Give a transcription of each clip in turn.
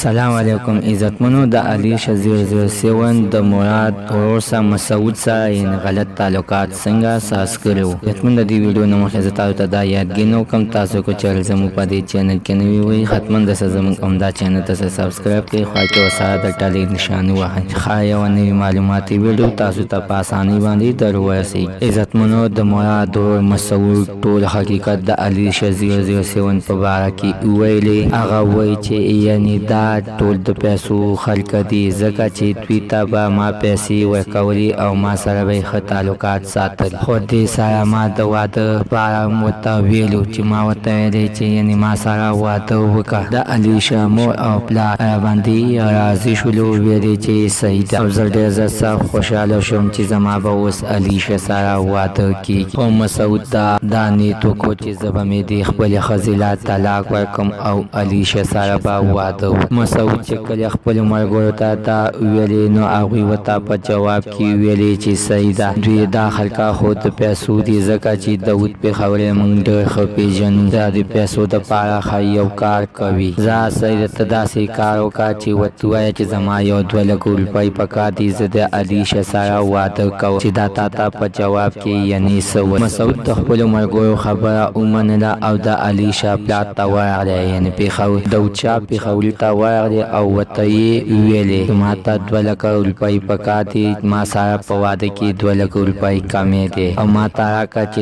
السلام علیکم عزتمنو. د alishah 007 د مراد ورور سره مسعود سره یې غلط تعلقات څنګه اساس کړي وو. حتمن د دې ویډیو نه مخکې زه تاسو ته دا یادګینو کوم تاسو کو چې زموږ په دې چینل کې نوي وي حتمن د زموږ همدا چینل ته سبسکرایب کړئ، خو کې وسره د ټلې نشانه وهئ ښه یو نوي معلوماتي ویډیو تاسو ته په اسانۍ باندې درورسي. عزتمنو د مراد ورور مسعود ټول حقیقت د alishah 007 په باره کې ویلي. هغه وایي چې یعنی دا ټول د پیسو خلک دي ځکه چې دوی ته به ما پیسې ورکولې او ما سره به ښه تعلقات ساتل، خو دې سره ما د واده لپاره ورته ویلو چې ما ورته ویلې چې یعنی ما سره واده وکړه. د alishah مور او پلار باندې راضي شولو، ویلې چې صحیح ده او زه ډېر زیات خوشحاله شوم چې زما به اوس alishah سره واده کېږي. خو مسعود دا نیت وکړو چې زه به مې د خپلې ښځې لا طلاق ورکړم او alishah سره به واده وکړم. مسعود چې کله خپلو ملګرو ته دا ویلې نو هغوی ورته په جواب کې ویلې چې صحیح ده، دوی دا خلکه خو د پیسو دي ځکه چې داود پېښوري موږ ډېر ښه پېژنو، دا د پیسو دپاره ښه یو کار کوي. زه صحیح درته داسې کار وکړه چې ورته ووایه چې زما یو 2 لک روپۍ پکار دي، زه د alishah سره واده کوم، چې دا تا ته په جواب کې یعنې څه وایي. مسعود د خپلو ملګرو خبره ومنله او د alishah پلار ته ورغلی، یعنې داود شاه پېښوري ته ورغلی او ورته یې ویلې ما ته 2 لک روپۍ پکار دي، ما سره په واده کې 2 لک روپۍ کمې دي او ما ته راکړه چې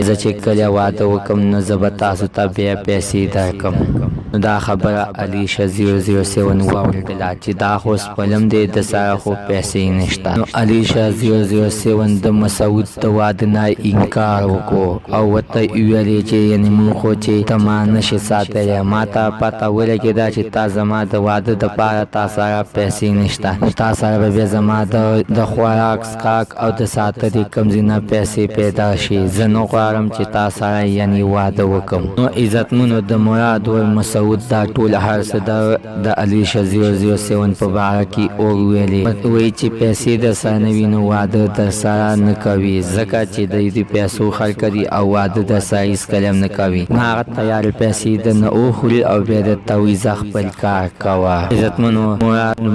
زه چې کله واده وکړم نو زه به تاسو ته بیا پیسې درکړم. نو دا خبره alishah 007 واورېدله چې دا خو سپلم دی، د سره خو پیسې نشته. نو alishah 007 د مسعود د واده نه انکار وکړو او ورته ویلې چې یعنې مونږ خو چې ته ما نشې ساتلی، ما ته پته ولګېده چې تا زما د واده دپاره تا سره پیسې نشته، نو تا سره به بیا زما د خوراک څښاک او د ساتنې کوم ځای نه پیسې پیدا شي. زه نه غواړم چې تا سره یعنې واده وکړم. نو عزتمنو د مراد ور مسعود دا ټول هر څه د alishah 007 په باره کې ویلې، وایي چې پیسې در سره نه وي نو واده در سره نه کوي ځکه چې دوی د پیسو خلک دي او واده در سره هېڅکله هم نه کوي. نو هغه تیارې پیسې د نه وخوري او بیا درته وایي زه خپل کار کوه. عزتمنو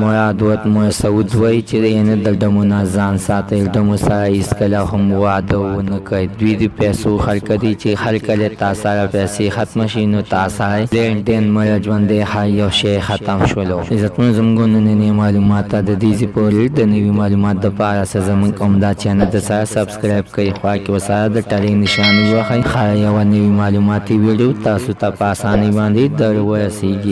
مراد ورته مسعود وایي چې یعنې د ډمو نه ځان ساتئ، ډمو سره هېڅکله هم واده ونه کوئ. دوی د پیسو خلک دي چې هر کله تا سره پیسې ختمه شي نو تا سره لین دین مړه ژوندی هر یو شی ختم شولو. عزتمنو زموږ ننني معلومات د دې ځای پورې د نوي معلومات دپاره زموږ همدا چینل د سره سبسکرایب کړئ، خوا کې ورسره د ټلې نښان ووهئ ښه یوه نوي معلوماتي ویډیو تاسو ته په اسانۍ باندې در ورسیږي.